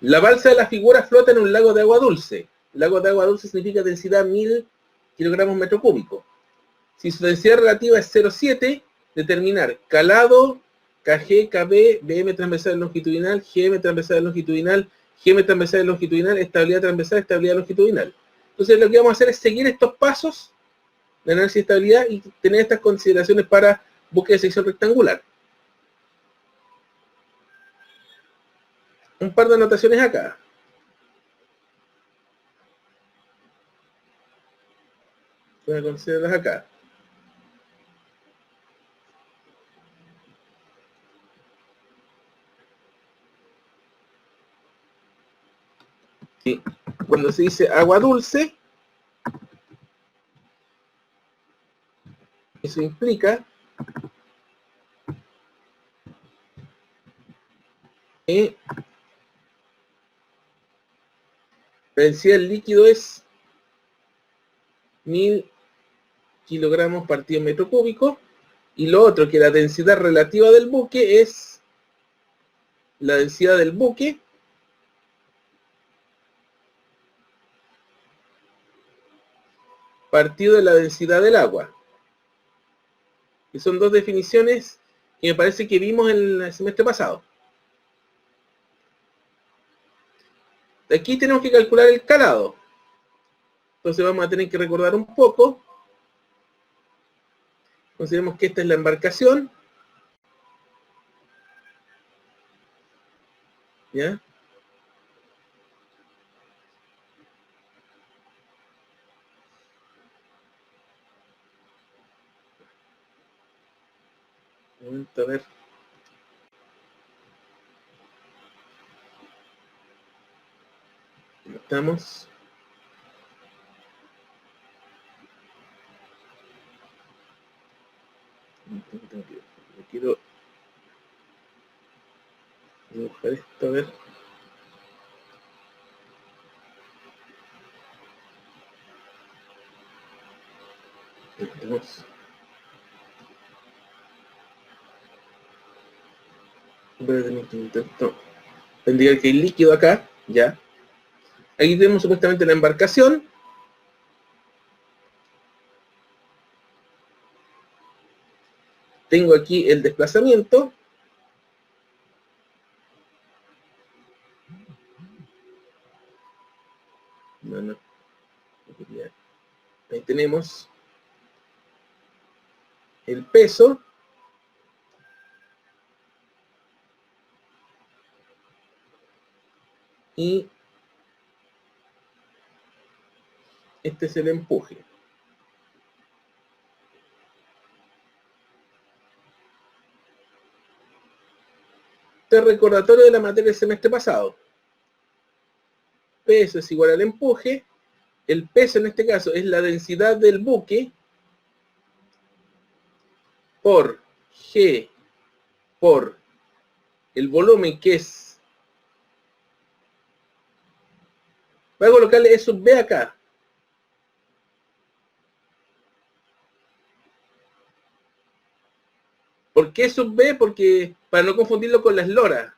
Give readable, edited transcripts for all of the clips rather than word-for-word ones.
La balsa de la figura flota en un lago de agua dulce. Lago de agua dulce significa densidad 1000 kilogramos metro cúbico. Si su densidad relativa es 0,7, determinar calado, KG, KB, BM transversal longitudinal, GM transversal longitudinal, GM transversal longitudinal, estabilidad transversal, estabilidad longitudinal. Entonces lo que vamos a hacer es seguir estos pasos de análisis de estabilidad y tener estas consideraciones para búsqueda de sección rectangular. Un par de anotaciones acá. Voy a considerarlas acá. Sí. Cuando se dice agua dulce, eso implica que la densidad del líquido es 1000 kilogramos partido metro cúbico, y lo otro, que la densidad relativa del buque es la densidad del buque partido de la densidad del agua. Que son dos definiciones que me parece que vimos en el semestre pasado. Aquí tenemos que calcular el calado. Entonces vamos a tener que recordar un poco. Consideremos que esta es la embarcación. ¿Ya? Un momento, a ver. Estamos. Quiero dibujar esto, a ver. Tenemos. Tendría que ir líquido acá, ya. Aquí tenemos supuestamente la embarcación. Tengo aquí el desplazamiento. No. Ahí tenemos el peso. Y este es el empuje. Este es recordatorio de la materia del semestre pasado. Peso es igual al empuje. El peso en este caso es la densidad del buque por G por el volumen, que es... Voy a colocarle E sub B acá. ¿Por qué sub B? Porque para no confundirlo con la eslora.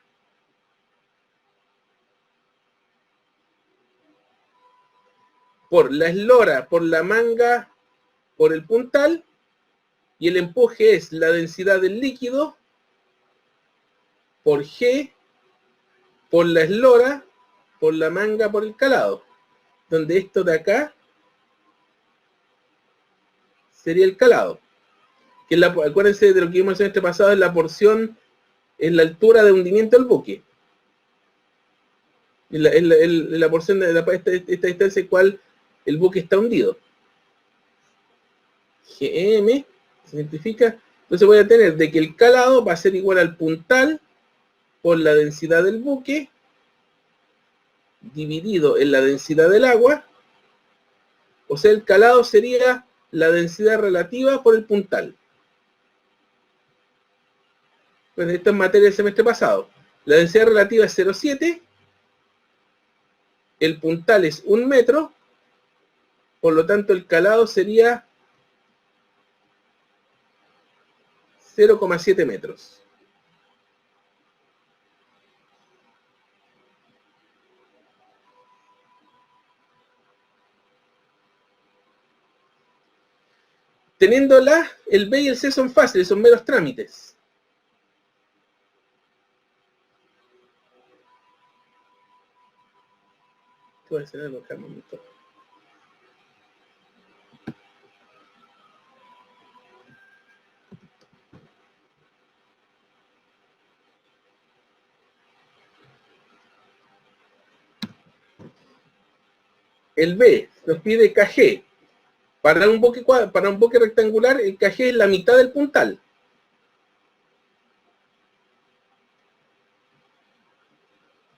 Por la eslora, por la manga, por el puntal, y el empuje es la densidad del líquido por G, por la eslora, por la manga, por el calado. Donde esto de acá sería el calado. Que es acuérdense de lo que vimos el semestre pasado, es la porción, es la altura de hundimiento del buque. Es la porción de esta distancia en cual el buque está hundido. GM se simplifica. Entonces voy a tener de que el calado va a ser igual al puntal por la densidad del buque dividido en la densidad del agua. O sea, el calado sería la densidad relativa por el puntal. Bueno, esto es materia del semestre pasado. La densidad relativa es 0,7. El puntal es 1 metro. Por lo tanto, el calado sería 0,7 metros. Teniendo el B y el C son fáciles, son meros trámites. Voy a hacer algo acá un momento. El B nos pide KG. Para un bloque rectangular, el KG es la mitad del puntal.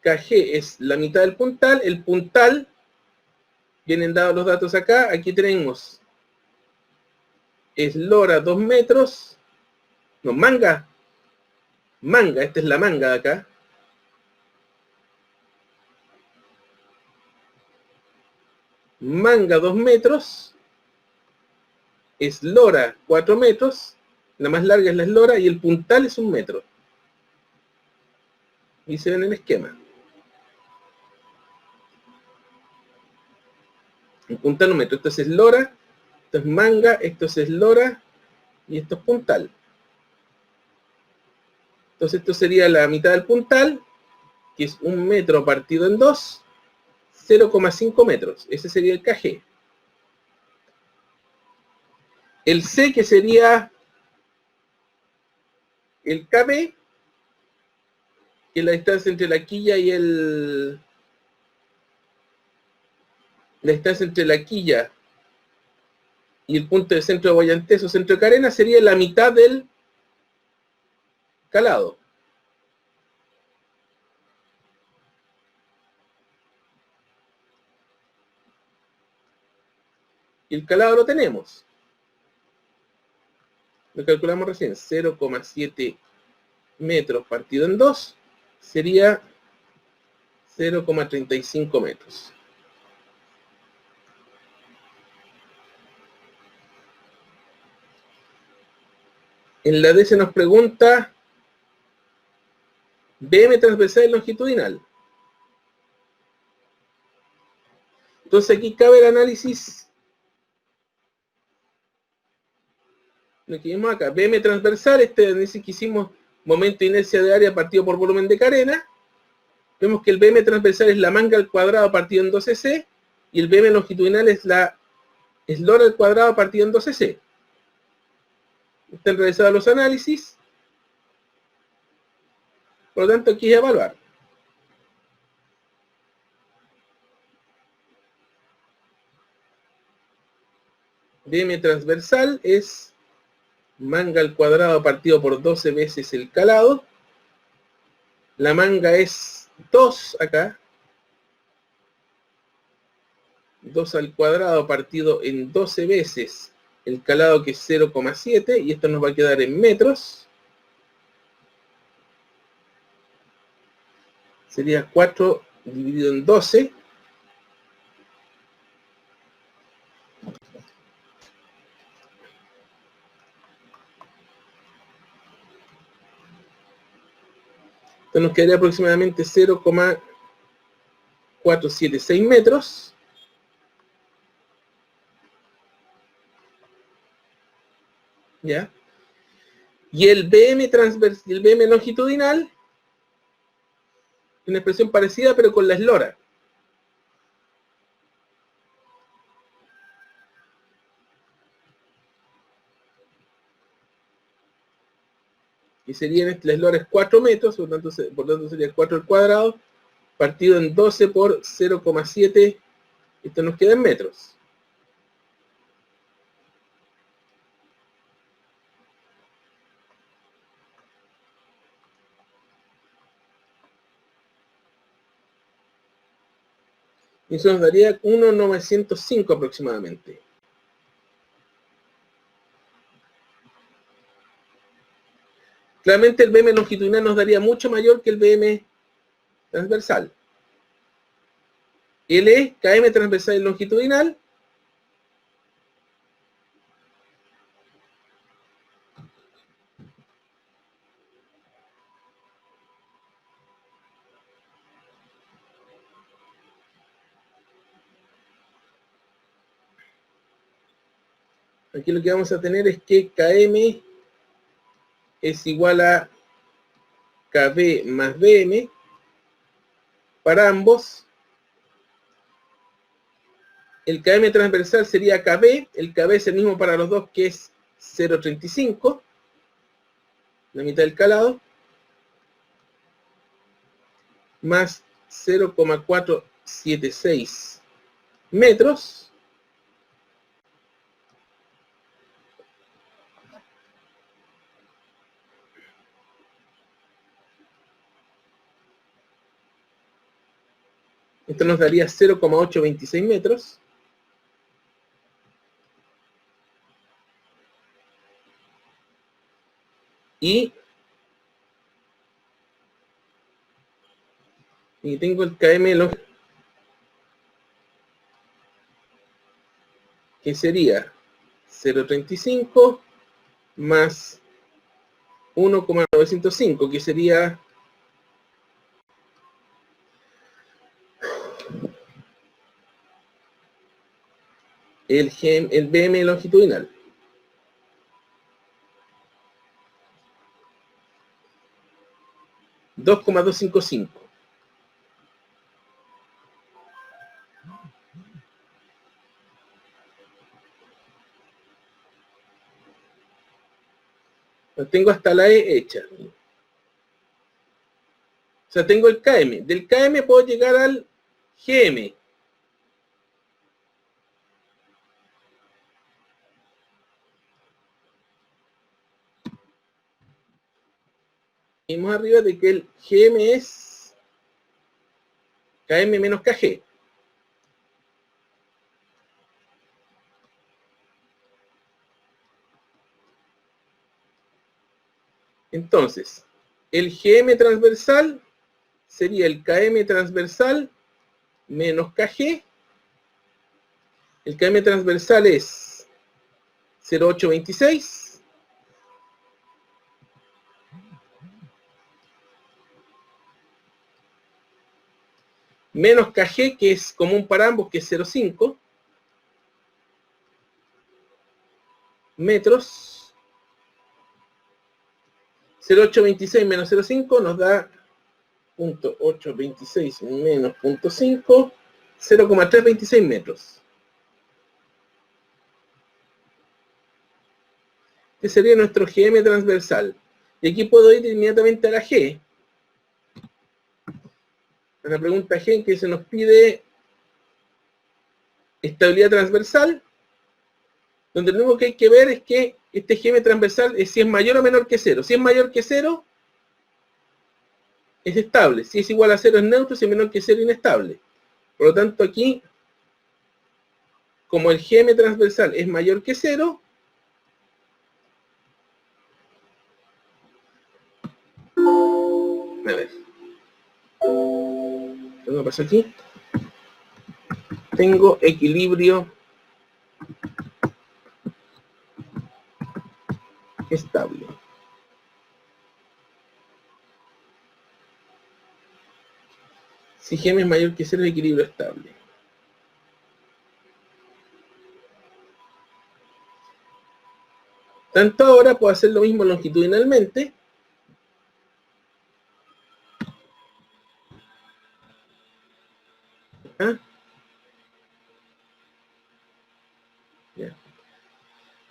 KG es la mitad del puntal. El puntal, vienen dados los datos acá. Aquí tenemos eslora 2 metros. No, manga. Manga, esta es la manga de acá. Manga 2 metros. Eslora 4 metros. La más larga es la eslora y el puntal es 1 metro. Y se ve en el esquema. El puntal 1 metro. Esto es eslora, esto es manga, esto es eslora y esto es puntal. Entonces esto sería la mitad del puntal, que es 1 metro partido en 2, 0,5 metros. Ese sería el KG. El C, que sería el KB, que es la distancia entre la quilla y la distancia entre la quilla y el punto de centro de Guayantés o centro de Carena, sería la mitad del calado. Y el calado lo tenemos. Lo calculamos recién, 0,7 metros partido en 2 sería 0,35 metros. En la D se nos pregunta BM transversal y longitudinal. Entonces aquí cabe el análisis, lo que vimos acá, BM transversal, este análisis que hicimos, momento de inercia de área partido por volumen de carena. Vemos que el BM transversal es la manga al cuadrado partido en 12C y el BM longitudinal es la eslora al cuadrado partido en 12C. Están realizados los análisis. Por lo tanto, aquí es evaluar. BM transversal es manga al cuadrado partido por 12 veces el calado. La manga es 2 acá. 2 al cuadrado partido en 12 veces el calado, que es 0,7, y esto nos va a quedar en metros. Sería 4 dividido en 12. Entonces nos quedaría aproximadamente 0,476 metros. ¿Ya? Y el BM longitudinal, una expresión parecida pero con la eslora. Y serían, la eslora es 4 metros, por tanto sería 4 al cuadrado, partido en 12 por 0,7, esto nos queda en metros. Y eso nos daría 1,905 aproximadamente. Claramente el BM longitudinal nos daría mucho mayor que el BM transversal. L, KM transversal y longitudinal. Aquí lo que vamos a tener es que KM es igual a KB más BM para ambos. El KM transversal sería KB, el KB es el mismo para los dos, que es 0,35, la mitad del calado, más 0,476 metros. Esto nos daría 0,826 metros. Y tengo el KM que sería 0,35 más 1,905, que sería el BM longitudinal. $2,255. Lo tengo hasta la E hecha. O sea, tengo el KM. Del KM puedo llegar al GM. Vimos arriba de que el GM es KM menos KG. Entonces, el GM transversal sería el KM transversal menos KG. El KM transversal es 0,826. Menos KG, que es común para ambos, que es 0,5 metros. 0,826 menos 0,5 nos da 0,826 menos 0,5, 0,326 metros. Este sería nuestro GM transversal. Y aquí puedo ir inmediatamente a la G. A la pregunta G, en que se nos pide estabilidad transversal, donde lo único que hay que ver es que este GM transversal es si es mayor o menor que 0. Si es mayor que 0, es estable. Si es igual a 0 es neutro, si es menor que 0 inestable. Por lo tanto, aquí, como el GM transversal es mayor que 0, a ver, ¿qué pasa aquí? Tengo equilibrio estable. Si GM es mayor que 0, es equilibrio estable. Tanto ahora puedo hacer lo mismo longitudinalmente. ¿Ah? Ya.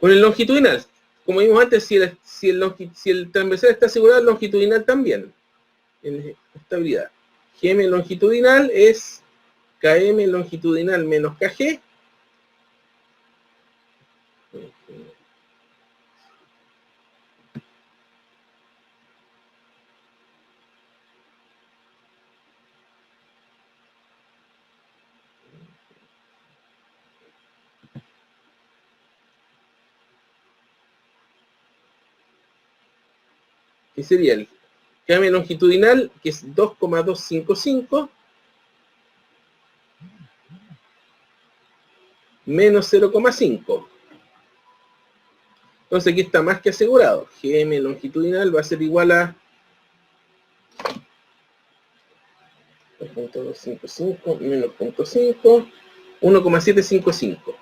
Con el longitudinal, como vimos antes, si el transversal está asegurado, el longitudinal también, en estabilidad. GM longitudinal es KM longitudinal menos KG. Que sería el KM longitudinal, que es 2,255 menos 0,5. Entonces aquí está más que asegurado. GM longitudinal va a ser igual a 2,255 menos 0,5, 1,755.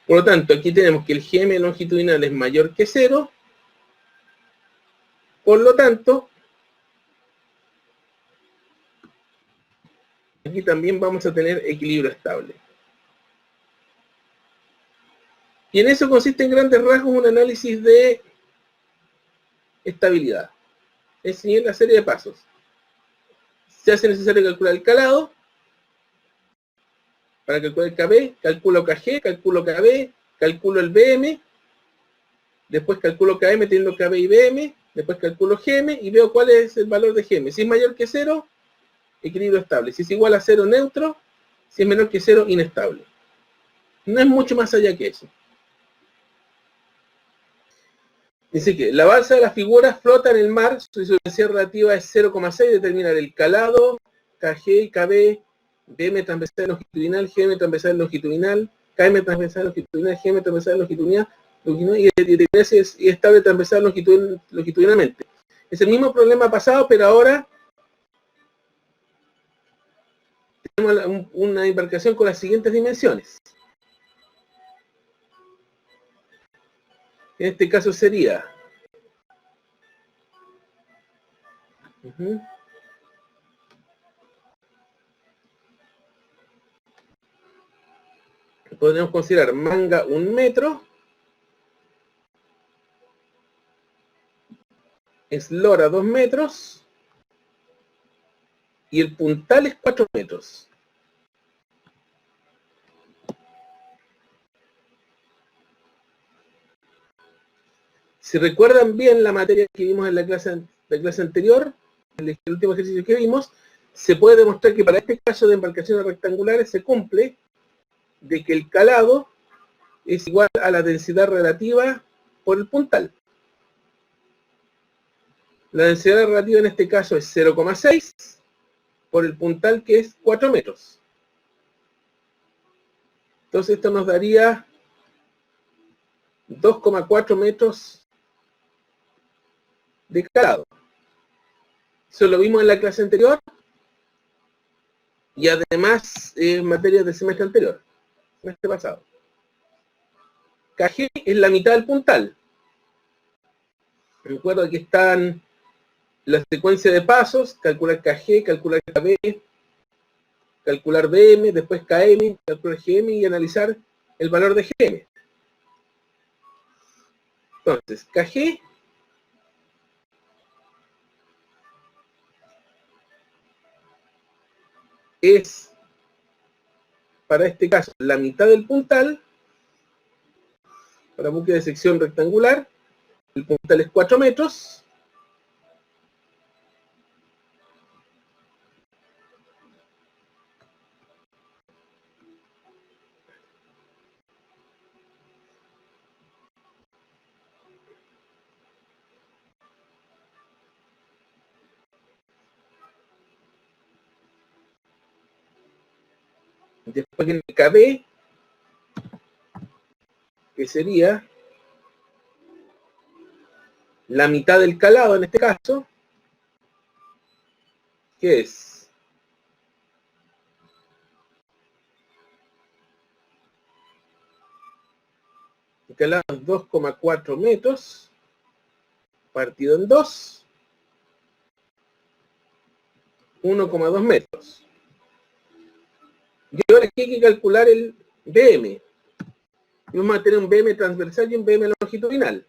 Por lo tanto, aquí tenemos que el GM longitudinal es mayor que 0. Por lo tanto, aquí también vamos a tener equilibrio estable. Y en eso consiste en grandes rasgos un análisis de estabilidad. Es seguir la serie de pasos. Se hace necesario calcular el calado. Para calcular el KB, calculo KG, calculo KB, calculo el BM. Después calculo KM teniendo KB y BM. Después calculo GM y veo cuál es el valor de GM. Si es mayor que 0, equilibrio estable. Si es igual a 0, neutro. Si es menor que 0, inestable. No es mucho más allá que eso. Dice que la balsa de las figuras flota en el mar, su densidad relativa es 0,6, determinar el calado, KG y KB, BM transversal longitudinal, GM transversal longitudinal, KM transversal longitudinal, GM transversal longitudinal, y determinar si es estable transversal longitudinalmente. Es el mismo problema pasado, pero ahora tenemos una embarcación con las siguientes dimensiones. En este caso sería podemos considerar manga 1 metro, eslora 2 metros y el puntal es 4 metros. Si recuerdan bien la materia que vimos en la clase anterior, en el último ejercicio que vimos, se puede demostrar que para este caso de embarcaciones rectangulares se cumple de que el calado es igual a la densidad relativa por el puntal. La densidad relativa en este caso es 0,6 por el puntal, que es 4 metros. Entonces esto nos daría 2,4 metros de calado. Eso lo vimos en la clase anterior y además en materia del semestre anterior, semestre pasado. KG es la mitad del puntal. Recuerdo que están la secuencia de pasos, calcular KG, calcular KB, calcular BM, después KM, calcular GM y analizar el valor de GM. Entonces, KG es, para este caso, la mitad del puntal, para buque de sección rectangular, el puntal es 4 metros, después en el KB, que sería la mitad del calado en este caso, que es el calado 2,4 metros partido en 2, 1,2 metros. Y ahora aquí hay que calcular el BM. Y vamos a tener un BM transversal y un BM longitudinal.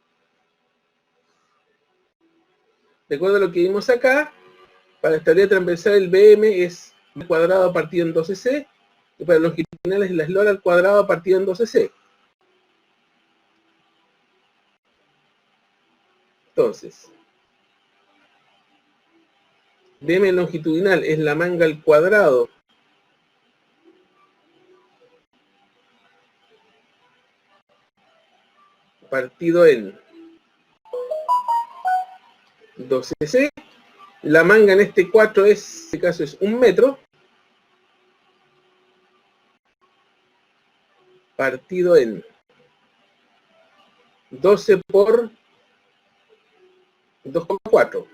De acuerdo a lo que vimos acá, para la estabilidad transversal el BM es al cuadrado partido en 12C, y para los longitudinales es la eslora al cuadrado partido en 12C. Entonces, BM longitudinal es la manga al cuadrado partido en 12C. La manga en este 4 en este caso es 1 metro, partido en 12 por 2,4.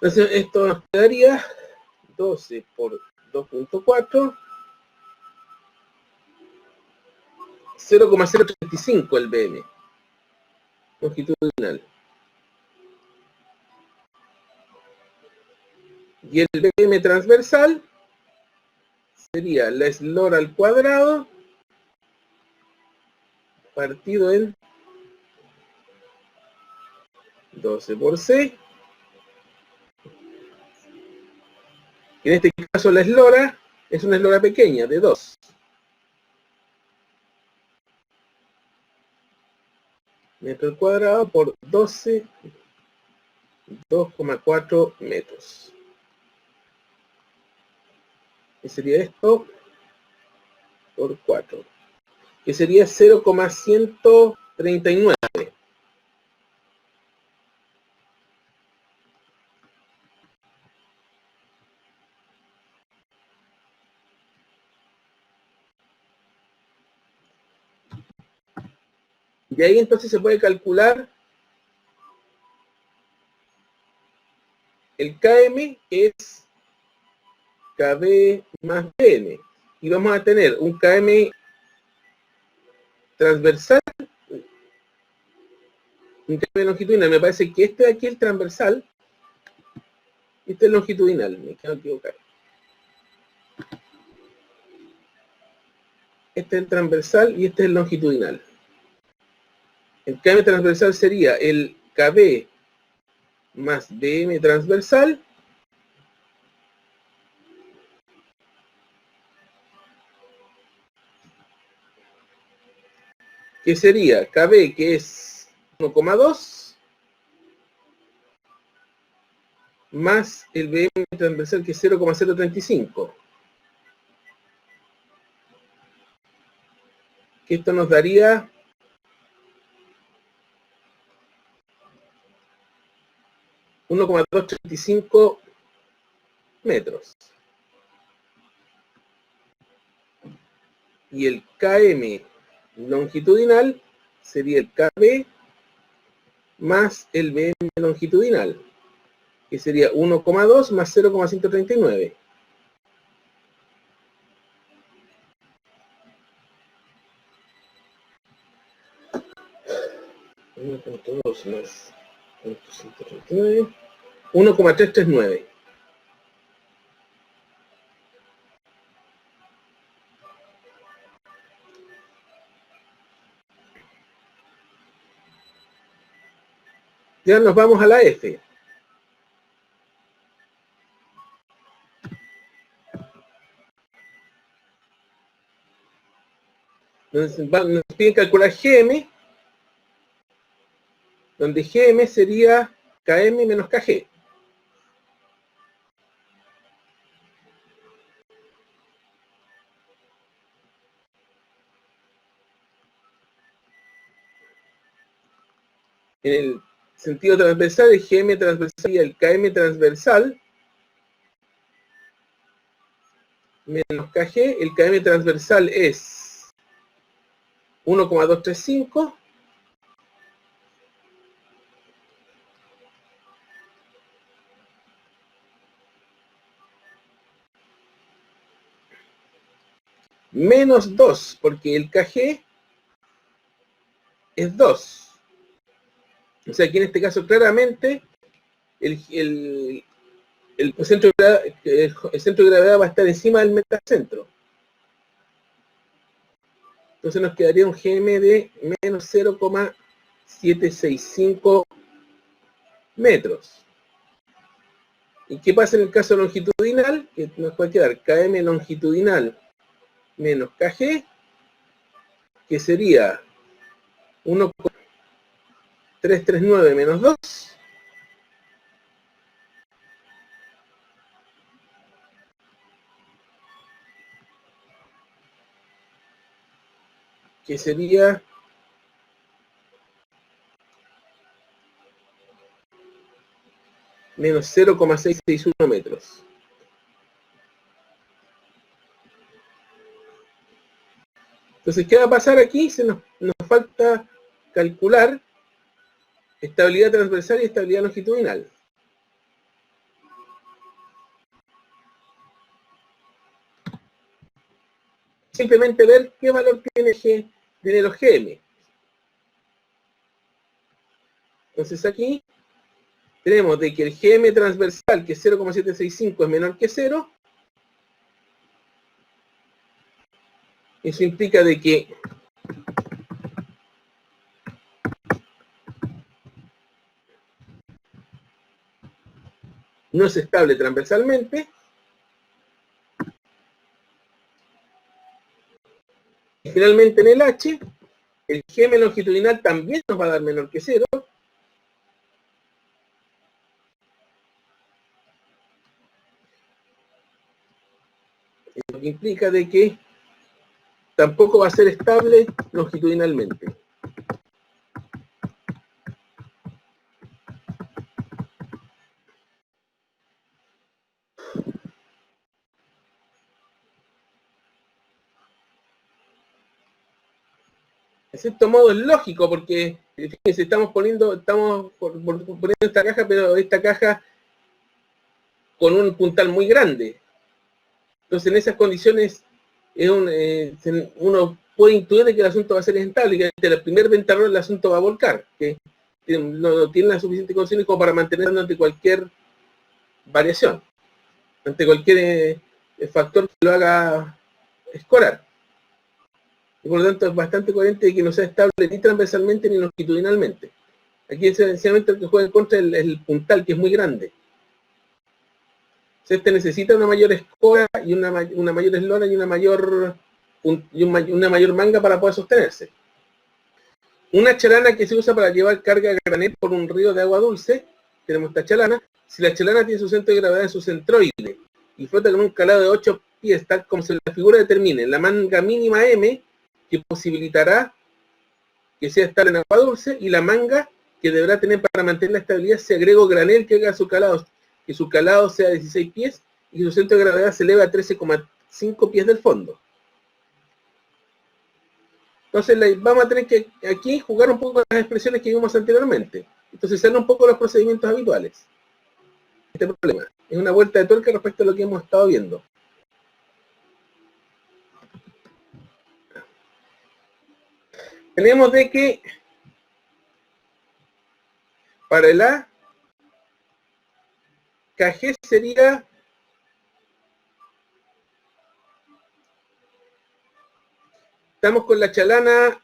Entonces esto nos quedaría 12 por 2.4, 0,035 el BM longitudinal. Y el BM transversal sería la eslora al cuadrado partido en 12 por C. En este caso la eslora es una eslora pequeña de 2. Metro al cuadrado por 12, 2,4 metros. Que sería esto por 4. Que sería 0,139. De ahí entonces se puede calcular el KM, que es KB más BM. Y vamos a tener un KM transversal, un KM longitudinal. Me parece que este de aquí es el transversal, este es longitudinal, me quiero equivocar. Este es el transversal y este es el longitudinal. El KM transversal sería el KB más BM transversal que sería KB, que es 1,2 más el BM transversal, que es 0,035. Que esto nos daría 1,235 metros. Y el KM longitudinal sería el KB más el BM longitudinal, que sería 1,2 más 0,139. Más 1,339. Ya nos vamos a la F. Nos piden calcular GM, donde GM sería KM menos KG. En el sentido transversal, el GM transversal y el KM transversal menos KG. El KM transversal es 1,235 menos 2, porque el KG es 2. O sea, aquí en este caso claramente el centro de gravedad va a estar encima del metacentro. Entonces nos quedaría un GM de menos 0,765 metros. ¿Y qué pasa en el caso longitudinal? Que nos puede quedar KM longitudinal menos KG, que sería 1,339 menos 2, que sería menos 0,661 metros. Entonces, ¿qué va a pasar aquí? Nos falta calcular estabilidad transversal y estabilidad longitudinal. simplemente ver qué valor tiene los GM. Entonces aquí tenemos de que el GM transversal, que es 0,765, es menor que 0. Eso implica de que no es estable transversalmente. Y finalmente en el H, el GM longitudinal también nos va a dar menor que 0. Lo que implica de que tampoco va a ser estable longitudinalmente. En cierto modo es lógico, porque fíjense, estamos poniendo esta caja, pero esta caja con un puntal muy grande. Entonces en esas condiciones uno puede intuir de que el asunto va a ser inestable, que ante el primer ventarrón el asunto va a volcar, que no tiene las suficientes condiciones como para mantenerlo ante cualquier variación, ante cualquier factor que lo haga escorar. Y por lo tanto es bastante coherente de que no sea estable ni transversalmente ni longitudinalmente. Aquí esencialmente el que juega en contra es el puntal, que es muy grande. Este necesita una mayor escora y una mayor eslora y una mayor manga para poder sostenerse. Una chalana que se usa para llevar carga a granel por un río de agua dulce, tenemos esta chalana. Si la chalana tiene su centro de gravedad en su centroide y flota con un calado de 8 pies, tal como se la figura determine, la manga mínima M, que posibilitará que sea estable en agua dulce, y la manga que deberá tener para mantener la estabilidad, se agrega granel que haga su calado, que su calado sea 16 pies y su centro de gravedad se eleva a 13,5 pies del fondo. Entonces vamos a tener que aquí jugar un poco con las expresiones que vimos anteriormente. Entonces salen un poco los procedimientos habituales. Este problema es una vuelta de tuerca respecto a lo que hemos estado viendo. Tenemos de que para el A, KG sería estamos con la chalana,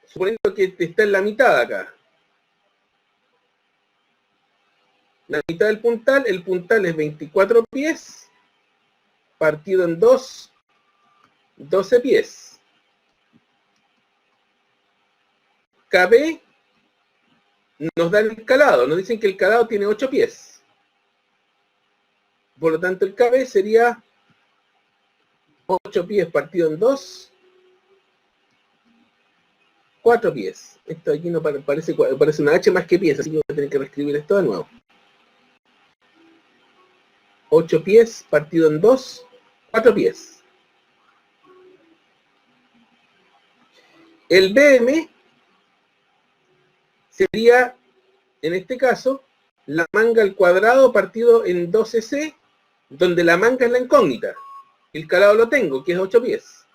suponiendo que está en la mitad acá. La mitad del puntal, el puntal es 24 pies, partido en 2, 12 pies. KB nos da el calado, nos dicen que el calado tiene 8 pies. Por lo tanto, el KB sería 8 pies partido en 2, 4 pies. Esto aquí no parece una H más que pies, así que voy a tener que reescribir esto de nuevo. 8 pies partido en 2, 4 pies. El BM sería, en este caso, la manga al cuadrado partido en 12C, donde la manga es la incógnita. El calado lo tengo, que es 8 pies.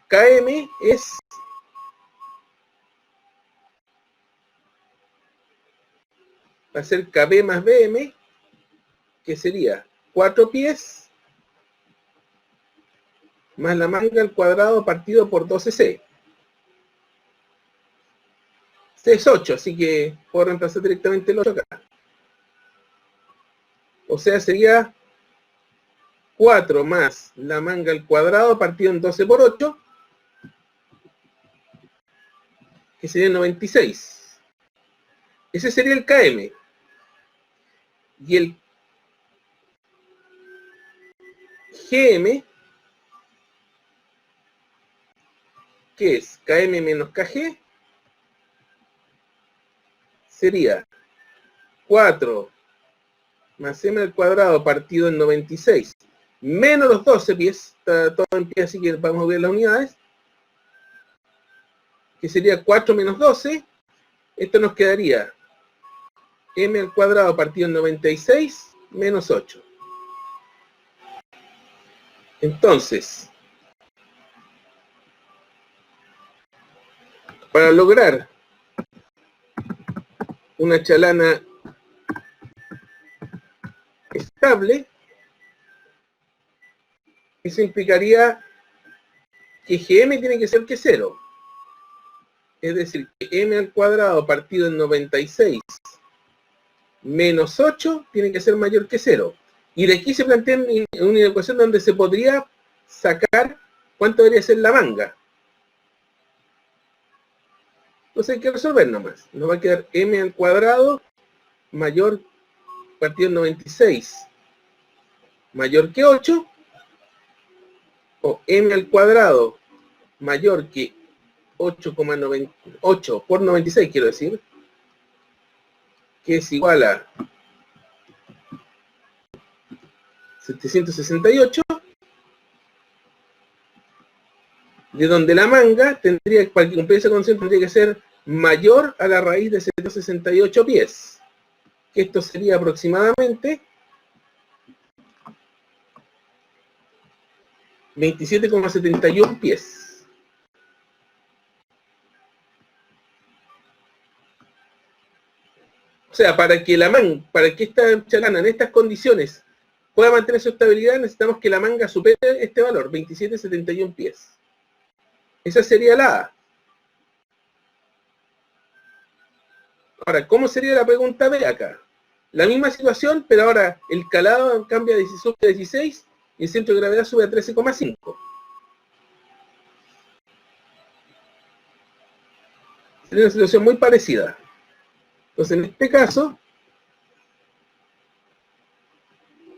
KM va a ser KB más BM, que sería 4 pies más la manga al cuadrado partido por 12C. C es 8, así que puedo reemplazar directamente el 8 acá. O sea, sería 4 más la manga al cuadrado partido en 12 por 8, que sería 96. Ese sería el KM. Y el GM, que es KM menos KG, sería 4 más M al cuadrado partido en 96, menos los 12 pies, está todo en pie, así que vamos a ver las unidades, que sería 4 menos 12, esto nos quedaría m al cuadrado partido en 96 menos 8. Entonces, para lograr una chalana estable, eso implicaría que Gm tiene que ser que 0. Es decir, que m al cuadrado partido en 96 menos 8 tiene que ser mayor que 0. Y de aquí se plantea una ecuación donde se podría sacar cuánto debería ser la manga. Entonces hay que resolver nomás. Nos va a quedar m al cuadrado mayor partido en 96 mayor que 8, o m al cuadrado mayor que 8,8 por 96, quiero decir, que es igual a 768, de donde la manga tendría, para que cumplir esa condición, tendría que ser mayor a la raíz de 768 pies, que esto sería aproximadamente 27,71 pies. O sea, para que esta chalana en estas condiciones pueda mantener su estabilidad, necesitamos que la manga supere este valor, 27,71 pies. Esa sería la A. Ahora, ¿cómo sería la pregunta B acá? La misma situación, pero ahora el calado cambia de 16 y el centro de gravedad sube a 13,5. Sería una situación muy parecida. Entonces, en este caso,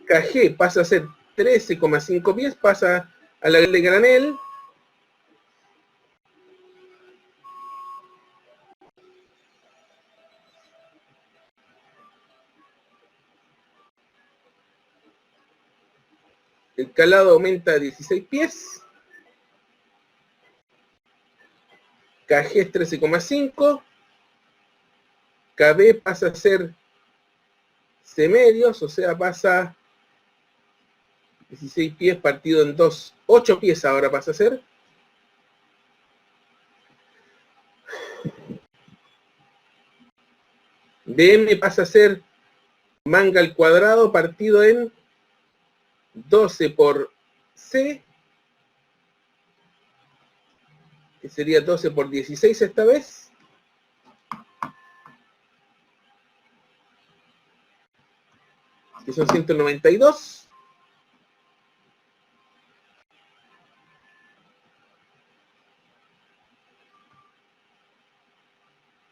KG pasa a ser 13,5 pies, pasa a la de granel, el calado aumenta a 16 pies, KG es 13,5, KB pasa a ser C medios, o sea, pasa 16 pies partido en 2, 8 pies ahora pasa a ser. BM pasa a ser manga al cuadrado partido en 12 por C, que sería 12 por 16 esta vez. Que son 192.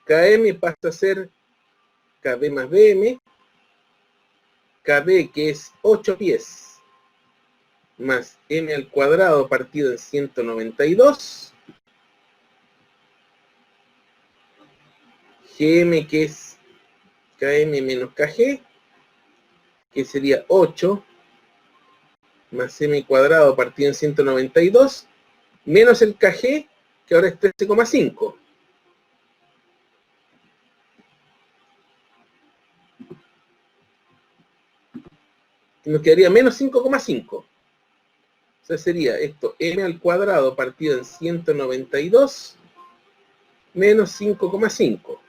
KM pasa a ser KB más BM. KB, que es 8 pies, más M al cuadrado partido en 192. GM, que es KM menos KG, que sería 8, más M cuadrado partido en 192, menos el KG, que ahora es 13,5. Nos quedaría menos 5,5. O sea, sería esto, M al cuadrado partido en 192, menos 5,5.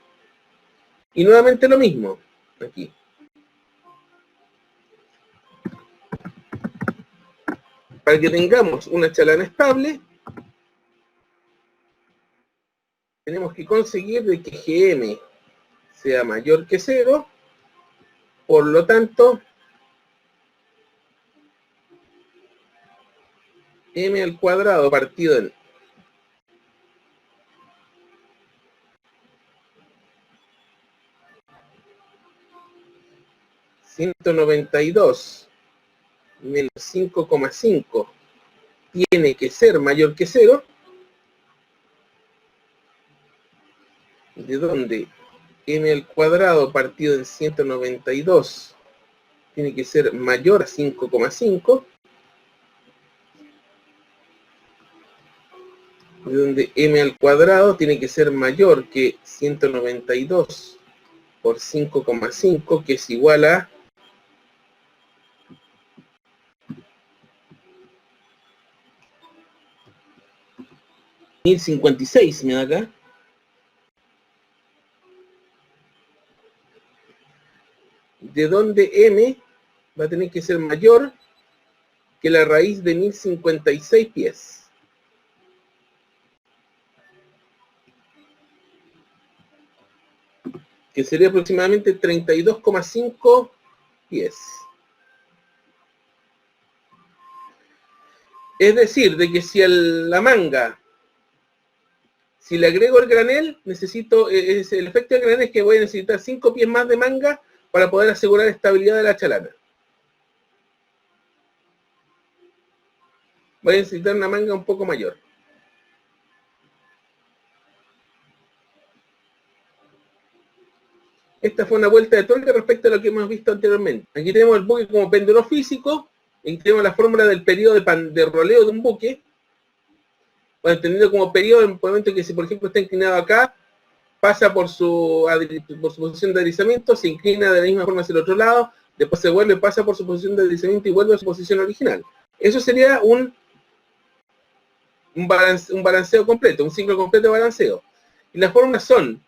Y nuevamente lo mismo, aquí. Para que tengamos una chalana estable, tenemos que conseguir de que GM sea mayor que 0, por lo tanto, M al cuadrado partido en 192 menos 5,5 tiene que ser mayor que 0, de donde M al cuadrado partido en 192 tiene que ser mayor a 5,5, de donde M al cuadrado tiene que ser mayor que 192 por 5,5, que es igual a 1056, me da acá. De donde m va a tener que ser mayor que la raíz de 1056 pies. Que sería aproximadamente 32,5 pies. Es decir, de que si la manga, si le agrego el granel, necesito, el efecto del granel es que voy a necesitar 5 pies más de manga para poder asegurar estabilidad de la chalana. Voy a necesitar una manga un poco mayor. Esta fue una vuelta de tuerca respecto a lo que hemos visto anteriormente. Aquí tenemos el buque como péndulo físico, y tenemos la fórmula del periodo de roleo de un buque, bueno, entendido como periodo en el momento que si por ejemplo está inclinado acá, pasa por su posición de deslizamiento, se inclina de la misma forma hacia el otro lado, después se vuelve, pasa por su posición de deslizamiento y vuelve a su posición original. Eso sería un balanceo completo, un ciclo completo de balanceo. Y las fórmulas son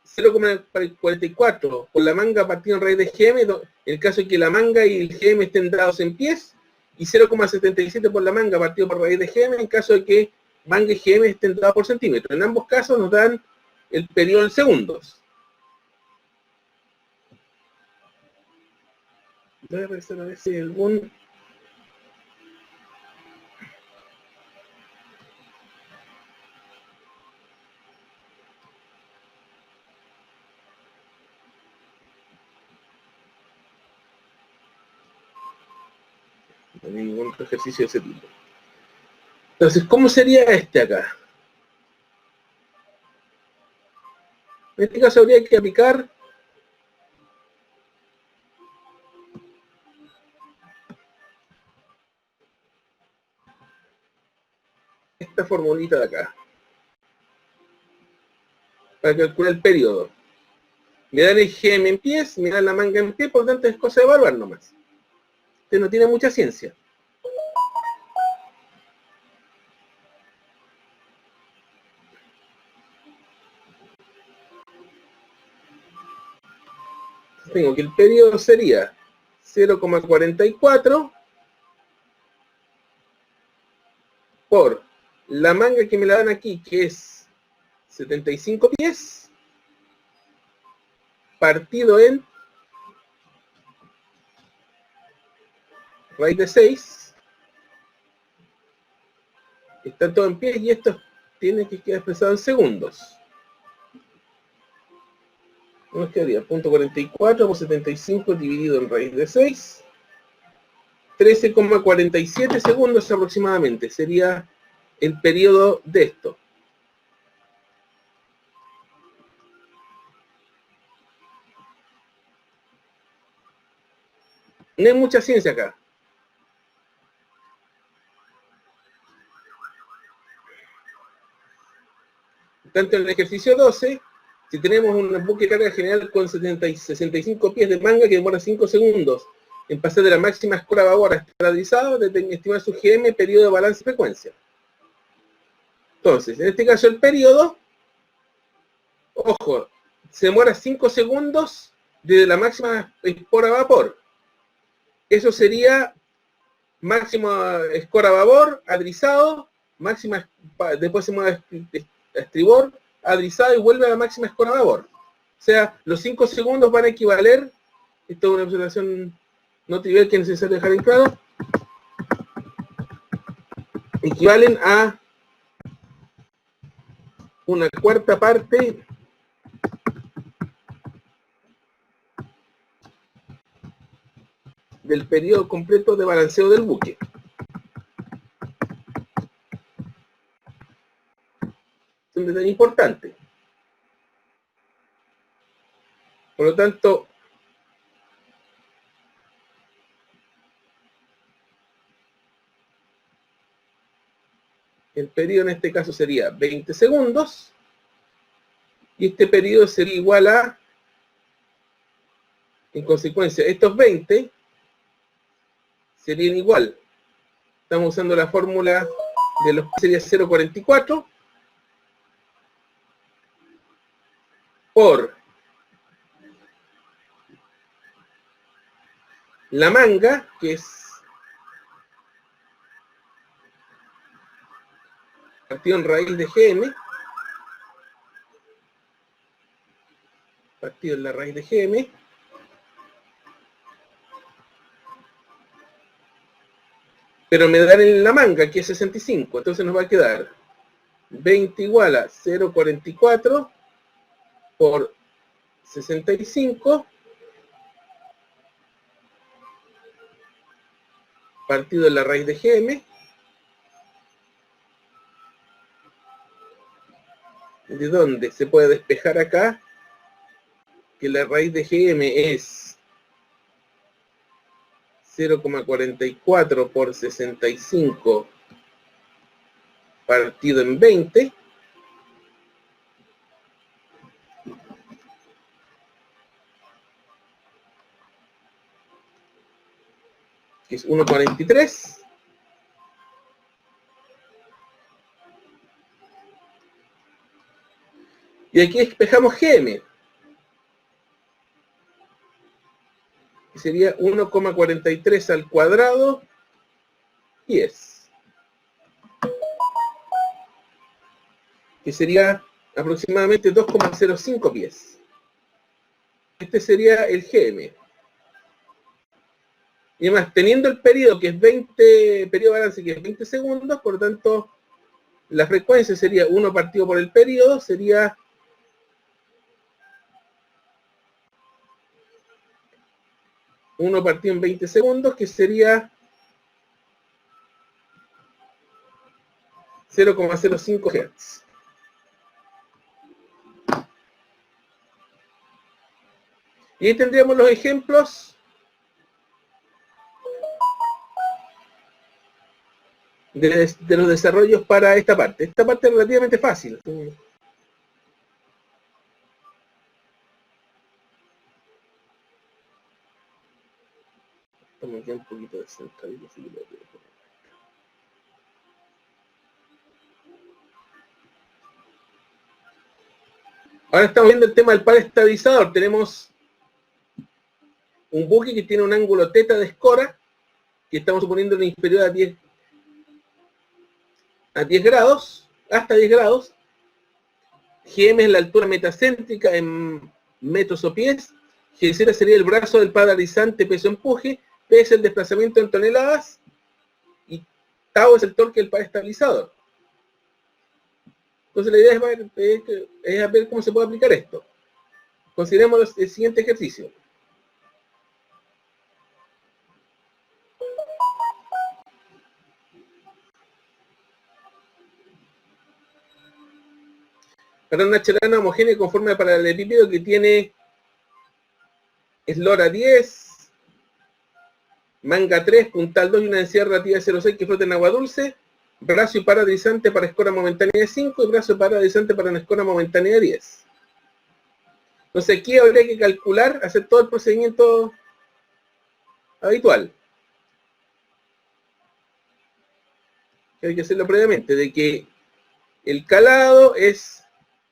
0,44 por la manga partido en raíz de GM, en el caso de que la manga y el GM estén dados en pies, y 0,77 por la manga partido por raíz de GM en caso de que manga y GM estén dados por centímetro. En ambos casos nos dan el periodo en segundos. Voy a revisar a ver si hay algún... No hay ningún otro ejercicio de ese tipo. Entonces, ¿cómo sería este acá? En este caso habría que aplicar esta formulita de acá para calcular el periodo. Me dan el GM en pies, me dan la manga en pie, por lo tanto es cosa de evaluar nomás. Este no tiene mucha ciencia. Tengo que el periodo sería 0,44 por la manga que me la dan aquí, que es 75 pies, partido en raíz de 6. Está todo en pies y esto tiene que quedar expresado en segundos. Nos quedaría 0,44 por 75 dividido en raíz de 6. 13,47 segundos aproximadamente sería el periodo de esto. No hay mucha ciencia acá. Tanto en el ejercicio 12, si tenemos un buque de carga general con 65 pies de manga que demora 5 segundos en pasar de la máxima escora a babor a estabilizado, de estimar su GM, periodo de balance y frecuencia. Entonces, en este caso el periodo, ojo, se demora 5 segundos desde la máxima escora a vapor. Eso sería máxima escora a babor, adrizado, máxima, después se mueve a estribor, adrizado y vuelve a la máxima escora a babor. O sea, los 5 segundos van a equivaler, esto es una observación no trivial que es necesario dejar en claro, equivalen a una cuarta parte del periodo completo de balanceo del buque. Es un detalle importante. Por lo tanto, el periodo en este caso sería 20 segundos y este periodo sería igual a En consecuencia, estos 20 serían igual. Estamos usando la fórmula de los sería 0,44 por la manga, que es partido en raíz de GM, partido en la raíz de GM, pero me dan en la manga, que es 65, entonces nos va a quedar 20 igual a 0,44 por 65 partido en la raíz de GM, de donde se puede despejar acá que la raíz de GM es 0,44 por 65 partido en 20, que es 1,43. Y aquí despejamos GM, que sería 1,43 al cuadrado, 10, que sería aproximadamente 2,05 pies. Este sería el GM. Y además, teniendo el periodo que es 20, periodo de balance que es 20 segundos, por lo tanto, la frecuencia sería 1 partido por el periodo, sería 1 partido en 20 segundos, que sería 0,05 Hz. Y ahí tendríamos los ejemplos de los desarrollos para esta parte. Esta parte es relativamente fácil. Estamos ya un poquito descentralizados. Ahora estamos viendo el tema del par estabilizador. Tenemos un buque que tiene un ángulo θ de escora, que estamos suponiendo inferior a 10 grados, hasta 10 grados. GM es la altura metacéntrica en metros o pies. G0 sería el brazo del paralizante peso-empuje. P es el desplazamiento en toneladas. Y tau es el torque del par estabilizador. Entonces la idea es ver cómo se puede aplicar esto. Consideremos el siguiente ejercicio. Para una chelana homogénea y conforme al paralelepípedo que tiene eslora 10, manga 3, puntal 2 y una densidad relativa de 0,6 que flota en agua dulce, brazo y para deslizante para escora momentánea de 5 y brazo y para deslizante para una escora momentánea de 10. Entonces aquí habría que calcular, hacer todo el procedimiento habitual. Hay que hacerlo previamente, de que el calado es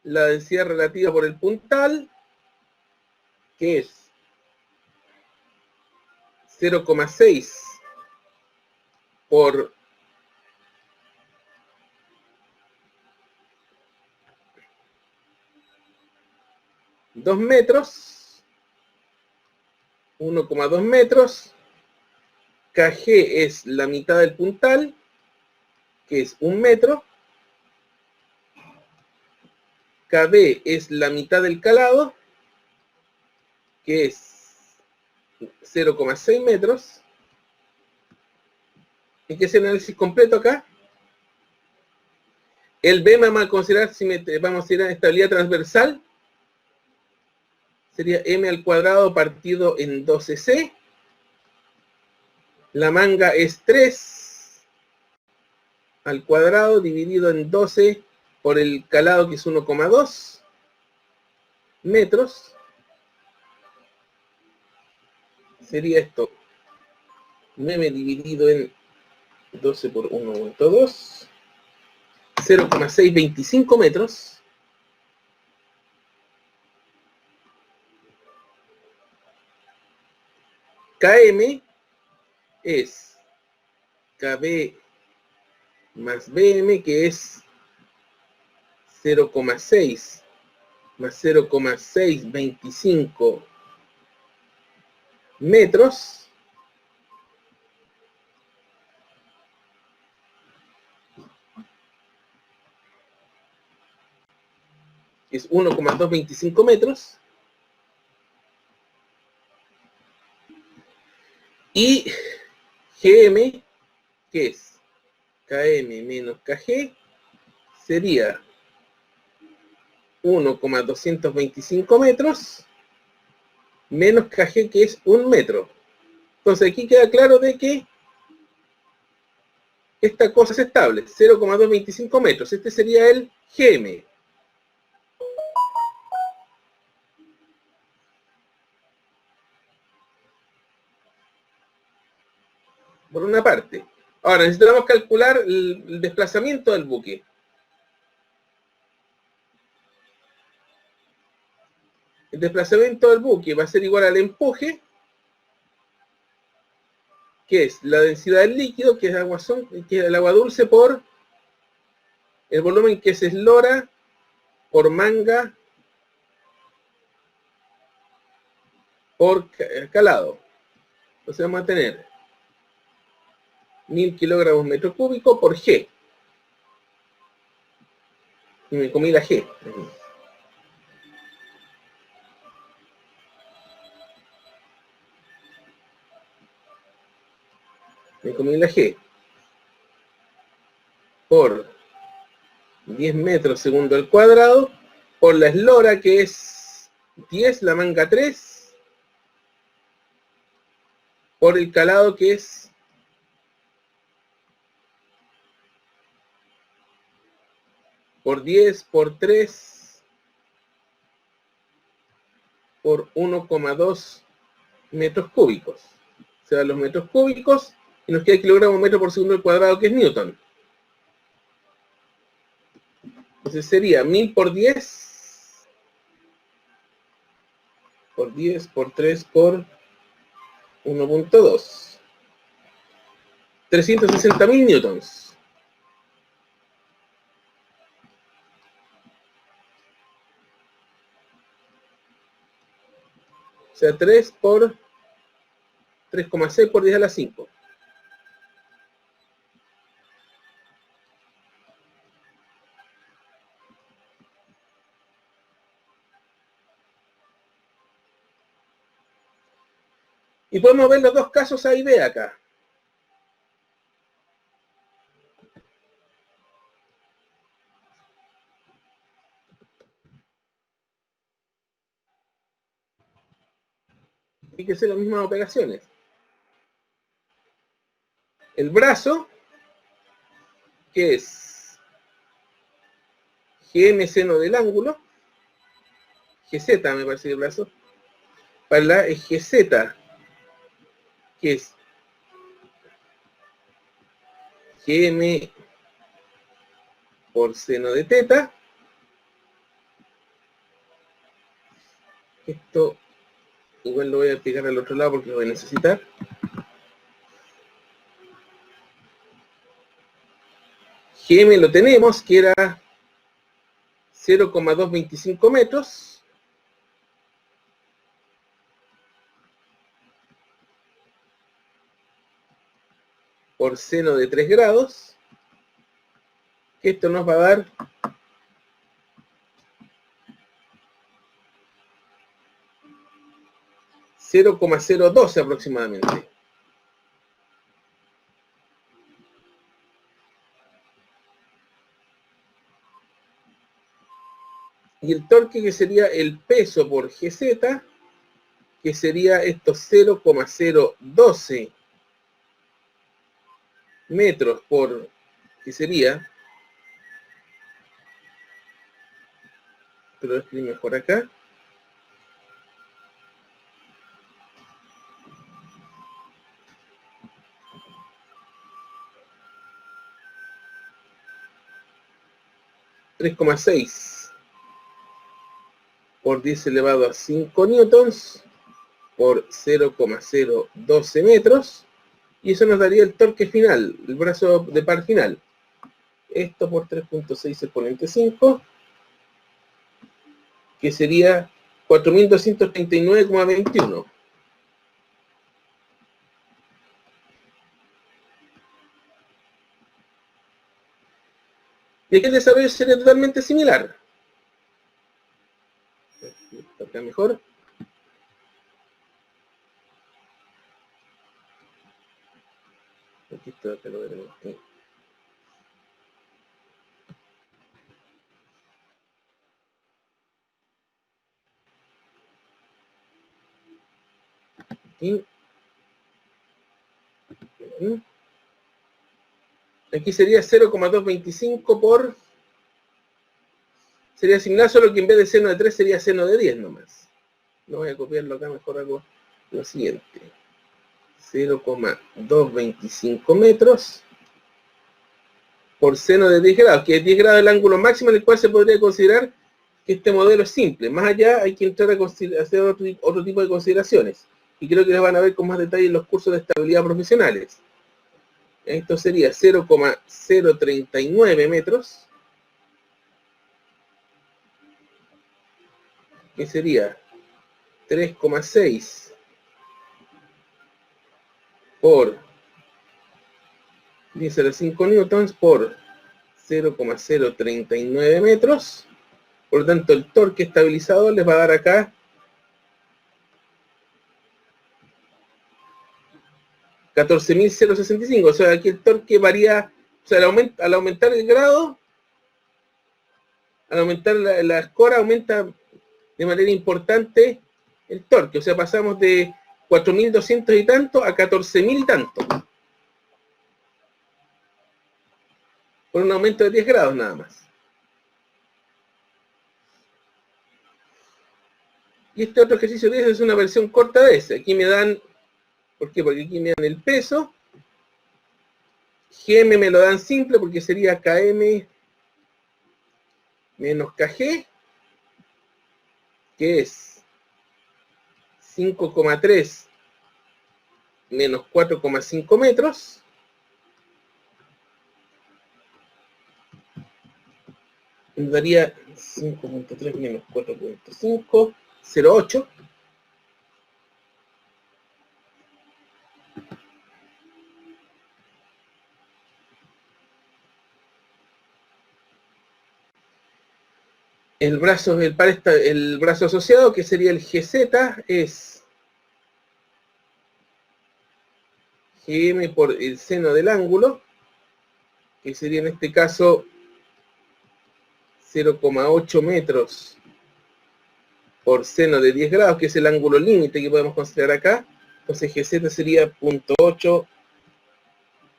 la densidad relativa por el puntal, que es 0,6 por 2 metros, 1,2 metros, KG es la mitad del puntal, que es 1 metro, KB es la mitad del calado, que es 0,6 metros. Hay que hacer análisis completo acá. El B vamos a considerar, si vamos a ir a estabilidad transversal, sería m al cuadrado partido en 12c. La manga es 3 al cuadrado dividido en 12 por el calado, que es 1,2 metros. sería esto. 9 dividido en 12 por 1.2. 0,625 metros. KM es KB más BM, que es 0,6 más 0,625 metros. Es 1,225 metros. Y GM, que es KM menos KG, sería 1,225 metros menos KG, que es 1 metro. Entonces aquí queda claro de que esta cosa es estable, 0,225 metros. Este sería el GM. Por una parte. Ahora necesitamos calcular el desplazamiento del buque. El desplazamiento del buque va a ser igual al empuje, que es la densidad del líquido, que es el agua dulce, por el volumen, que es eslora, por manga, por calado. Entonces vamos a tener 1000 kilogramos metro cúbico por G. Y me comí la G. Me comí la G. Por 10 metros segundo al cuadrado, por la eslora, que es 10, la manga 3, por el calado, que es por 10 por 3 por 1,2 metros cúbicos. Se dan los metros cúbicos y nos queda kilogramos metro por segundo al cuadrado, que es Newton. Entonces sería 1000 por 10 por 10 por 3 por 1.2. 360.000 newtons. O sea, 3 por 3,6 por 10 a la 5. Y podemos ver los dos casos A y B acá. Fíjense las mismas operaciones. El brazo, que es GM seno del ángulo, GZ me parece el brazo, para la es GZ, que es GM por seno de teta. Esto igual lo voy a aplicar al otro lado porque lo voy a necesitar. GM lo tenemos, que era 0,225 metros. Por seno de 3 grados. Esto nos va a dar 0,012 aproximadamente. Y el torque, que sería el peso por GZ, que sería estos 0,012 metros por, que sería, pero lo escribí mejor acá, 3,6 por 10 elevado a 5 newtons por 0,012 metros, y eso nos daría el torque final, el brazo de par final. Esto por 3,6 exponente 5, que sería 4.239,21. Y aquí el desarrollo sería totalmente similar. Acá mejor. Aquí está, acá lo veremos. Aquí sería 0,225 por... Sería similar, solo que en vez de seno de 3 sería seno de 10 nomás. No voy a copiarlo acá, mejor hago lo siguiente. 0,225 metros por seno de 10 grados, que es 10 grados el ángulo máximo en el cual se podría considerar que este modelo es simple. Más allá hay que entrar a hacer otro tipo de consideraciones. Y creo que las van a ver con más detalle en los cursos de estabilidad profesionales. Esto sería 0,039 metros, que sería 3,6 por 10 a la 5 newtons por 0,039 metros. Por lo tanto, el torque estabilizador les va a dar acá 14.065. O sea, aquí el torque varía, o sea, al aumentar el grado, al aumentar la escora, aumenta de manera importante el torque. O sea, pasamos de 4.200 y tanto a 14.000 y tanto. Por un aumento de 10 grados nada más. Y este otro ejercicio 10 es una versión corta de ese. Aquí me dan, ¿por qué? Porque aquí me dan el peso. GM me lo dan simple porque sería KM menos KG, que es 5,3 menos 4,5 metros. Me daría 5,3 menos 4,5, 0,8. El brazo asociado, que sería el GZ, es GM por el seno del ángulo, que sería en este caso 0,8 metros por seno de 10 grados, que es el ángulo límite que podemos considerar acá. Entonces GZ sería 0,8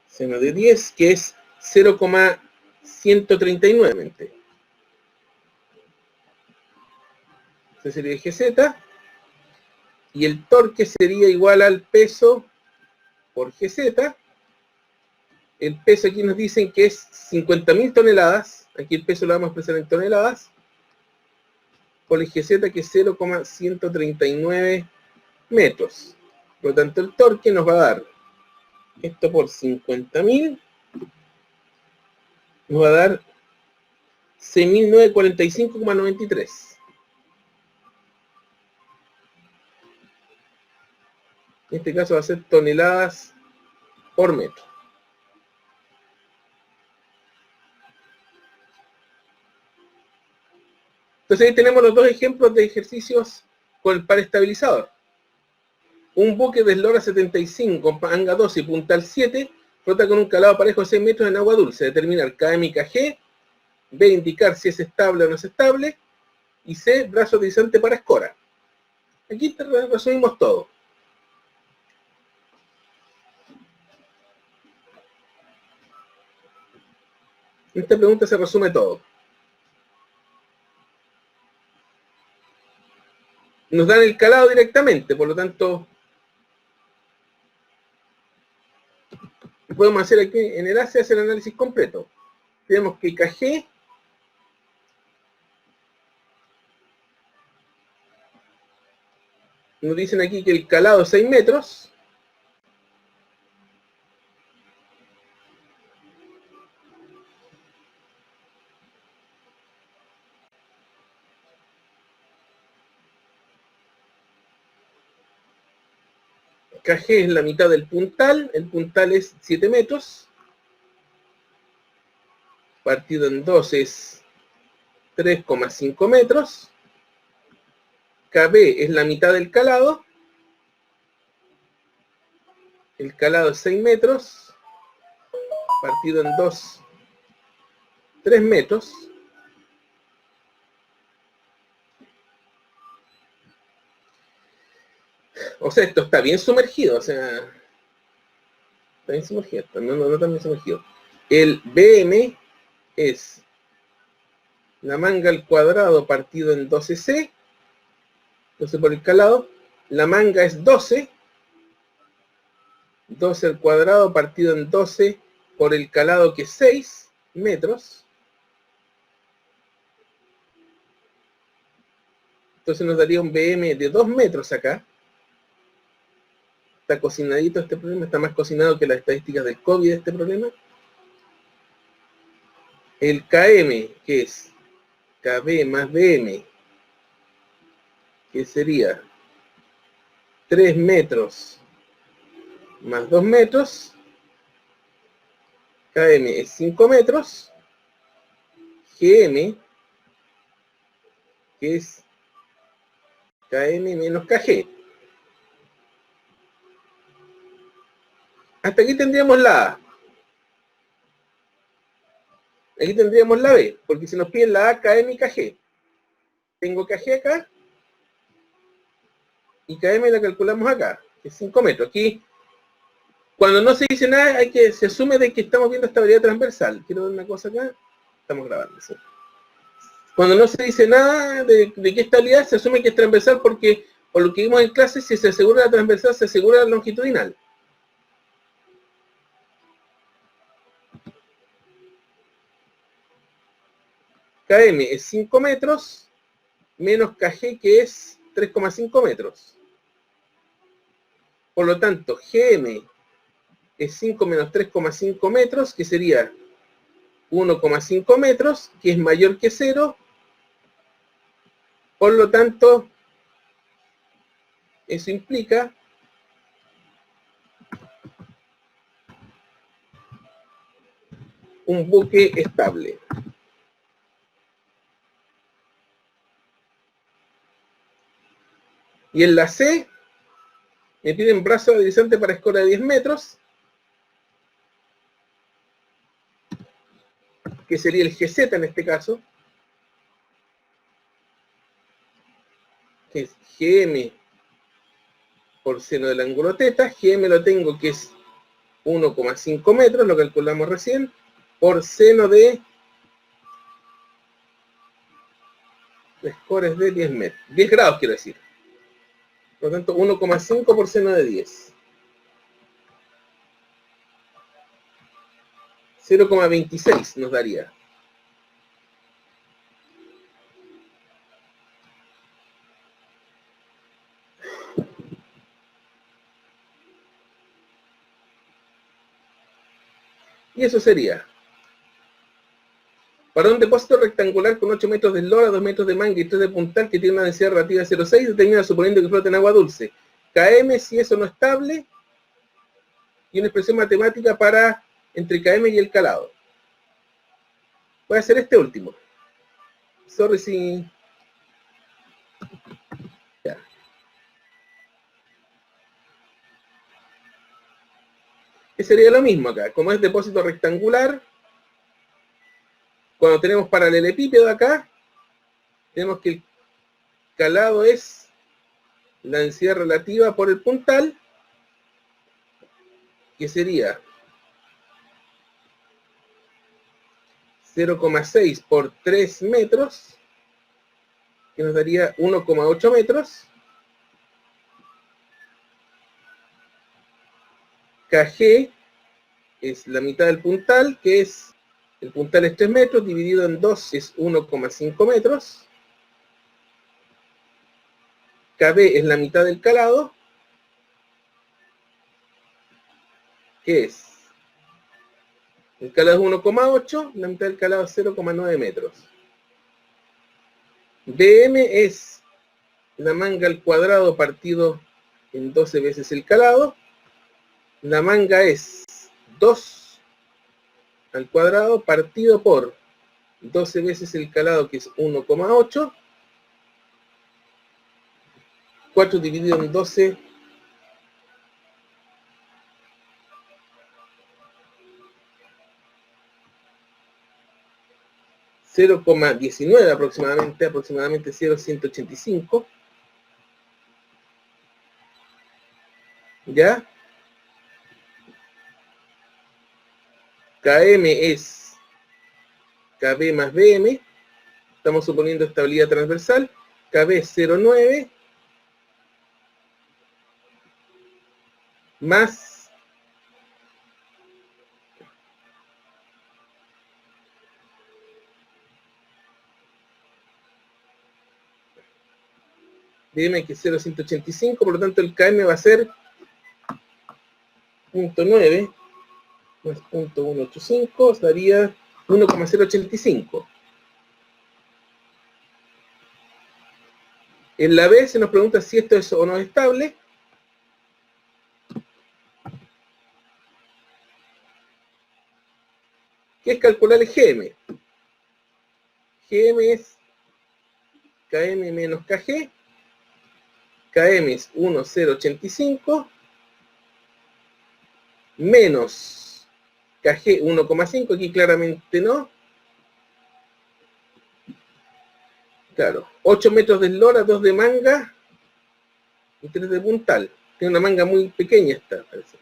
seno de 10, que es 0,139. Ese sería el GZ. Y el torque sería igual al peso por GZ. El peso aquí nos dicen que es 50.000 toneladas. Aquí el peso lo vamos a expresar en toneladas. Por el GZ, que es 0,139 metros. Por lo tanto, el torque nos va a dar esto por 50.000. Nos va a dar 6.945,93. En este caso va a ser toneladas por metro. Entonces ahí tenemos los dos ejemplos de ejercicios con el par estabilizador. Un buque de eslora 75, anga 12 y puntal 7, flota con un calado parejo de 6 metros en agua dulce. Determinar KM y KG. B, indicar si es estable o no es estable. Y C, brazo deslizante para escora. Aquí resumimos todo. En esta pregunta se resume todo. Nos dan el calado directamente, por lo tanto, podemos hacer aquí en el ACE hacer el análisis completo. Tenemos que KG nos dicen aquí que el calado es 6 metros. KG es la mitad del puntal, el puntal es 7 metros, partido en 2 es 3,5 metros, KB es la mitad del calado, el calado es 6 metros, partido en 2, 3 metros, o sea, esto está bien sumergido, o sea, está bien sumergido, no tan bien sumergido. El BM es la manga al cuadrado partido en 12C, entonces por el calado, la manga es 12 al cuadrado partido en 12 por el calado que es 6 metros. Entonces nos daría un BM de 2 metros acá. Está cocinadito este problema, está más cocinado que las estadísticas del COVID de este problema. El KM, que es KB más BM, que sería 3 metros más 2 metros, KM es 5 metros, GM, que es KM menos KG. Hasta aquí tendríamos la A. Aquí tendríamos la B, porque si nos piden la A, KM y KG. Tengo KG acá, y KM la calculamos acá, que es 5 metros. Aquí, cuando no se dice nada, se asume de que estamos viendo esta variedad transversal. Quiero ver una cosa acá. Estamos grabando, ¿sí? Cuando no se dice nada de qué estabilidad, se asume que es transversal porque, por lo que vimos en clase, si se asegura la transversal, se asegura la longitudinal. KM es 5 metros, menos KG, que es 3,5 metros. Por lo tanto, GM es 5 menos 3,5 metros, que sería 1,5 metros, que es mayor que 0. Por lo tanto, eso implica un buque estable. Y en la C, me piden brazo deslizante para escoria de 10 metros, que sería el GZ en este caso, que es GM por seno del ángulo teta. GM lo tengo que es 1,5 metros, lo calculamos recién, por seno de la escoria es de 10 metros, 10 grados quiero decir. Por lo tanto, 1,5 por seno de 10. 0,26 nos daría. Y eso sería, para un depósito rectangular con 8 metros de eslora, 2 metros de manga y 3 de puntal que tiene una densidad relativa de 0,6, determina suponiendo que flota en agua dulce. KM si eso no es estable, y una expresión matemática para entre KM y el calado. Voy a hacer este último. Sorry si... Ya. Que sería lo mismo acá. Como es depósito rectangular, cuando tenemos paralelepípedo acá, tenemos que el calado es la densidad relativa por el puntal, que sería 0,6 por 3 metros, que nos daría 1,8 metros. KG es la mitad del puntal, que es, el puntal es 3 metros, dividido en 2 es 1,5 metros. KB es la mitad del calado, que es, el calado es 1,8, la mitad del calado es 0,9 metros. BM es la manga al cuadrado partido en 12 veces el calado. La manga es 2 al cuadrado partido por 12 veces el calado, que es 1,8. 4 dividido en 12 0,19 aproximadamente 0,185. ¿Ya? KM es KB más BM. Estamos suponiendo estabilidad transversal. KB es 0,9 más BM, que es 0,185, por lo tanto el KM va a ser 0,9 más 0,185, daría 1,085. En la B se nos pregunta si esto es o no estable. ¿Qué es calcular el GM? GM es KM menos KG. KM es 1,085 menos KG 1,5, aquí claramente no. Claro, 8 metros de eslora, 2 de manga y 3 de puntal. Tiene una manga muy pequeña esta, parece.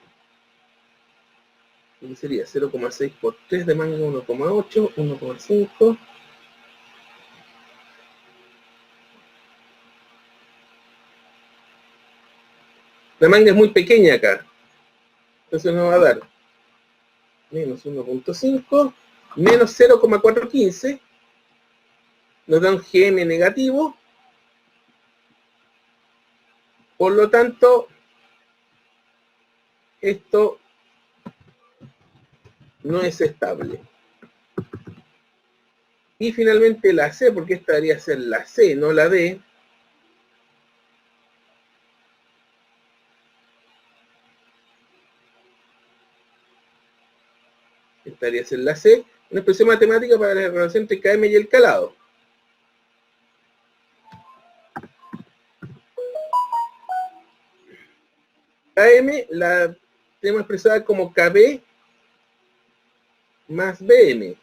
Y sería 0,6 por 3 de manga, 1,8, 1,5. La manga es muy pequeña acá. Entonces nos va a dar menos 1,5 menos 0,415. Nos da un GM negativo. Por lo tanto, esto no es estable. Y finalmente la C, porque esta debería ser la C, no la D. Esta debería ser la C. Una expresión matemática para la relación entre KM y el calado. KM la tenemos expresada como KB más BM.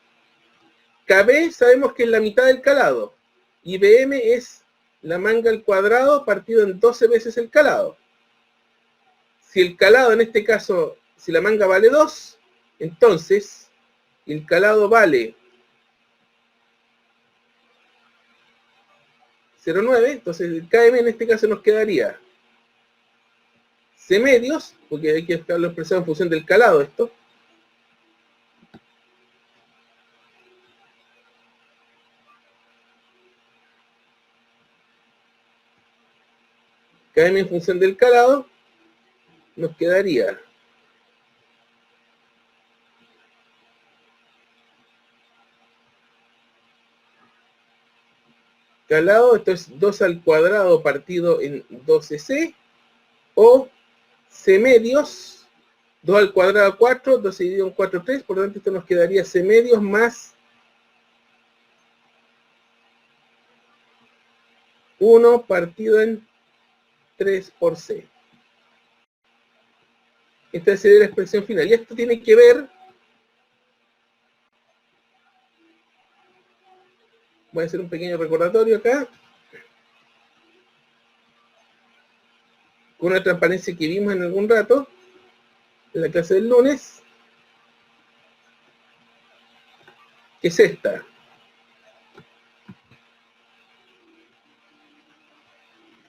KB sabemos que es la mitad del calado y BM es la manga al cuadrado partido en 12 veces el calado. Si el calado, en este caso, si la manga vale 2, entonces el calado vale 0,9, entonces el KM en este caso nos quedaría C medios, porque hay que dejarlo expresado en función del calado esto. KM en función del calado nos quedaría calado, esto es 2 al cuadrado partido en 12C, o C medios, 2 al cuadrado 4, 12 dividido en 4, 3, por lo tanto esto nos quedaría C medios más 1 partido en 3 por C. Esta sería la expresión final. Y esto tiene que ver, voy a hacer un pequeño recordatorio acá, con una transparencia que vimos en algún rato, en la clase del lunes, que es esta.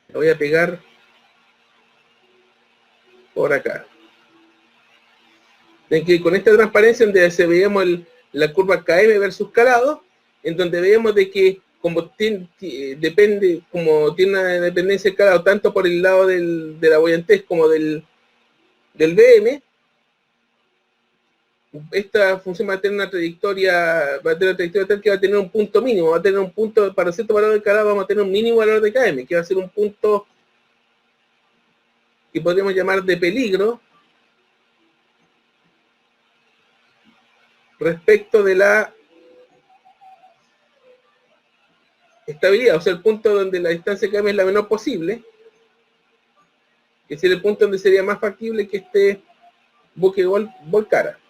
La voy a pegar por acá. En que con esta transparencia donde se veíamos la curva KM versus calado, en donde veíamos de que como depende, como tiene una dependencia del calado, tanto por el lado de la boyantez como del BM, esta función va a tener una trayectoria tal que va a tener un punto mínimo, va a tener un punto, para cierto valor de calado vamos a tener un mínimo valor de KM, que va a ser un punto que podríamos llamar de peligro respecto de la estabilidad, o sea, el punto donde la distancia KM es la menor posible, que sería el punto donde sería más factible que este buque volcara.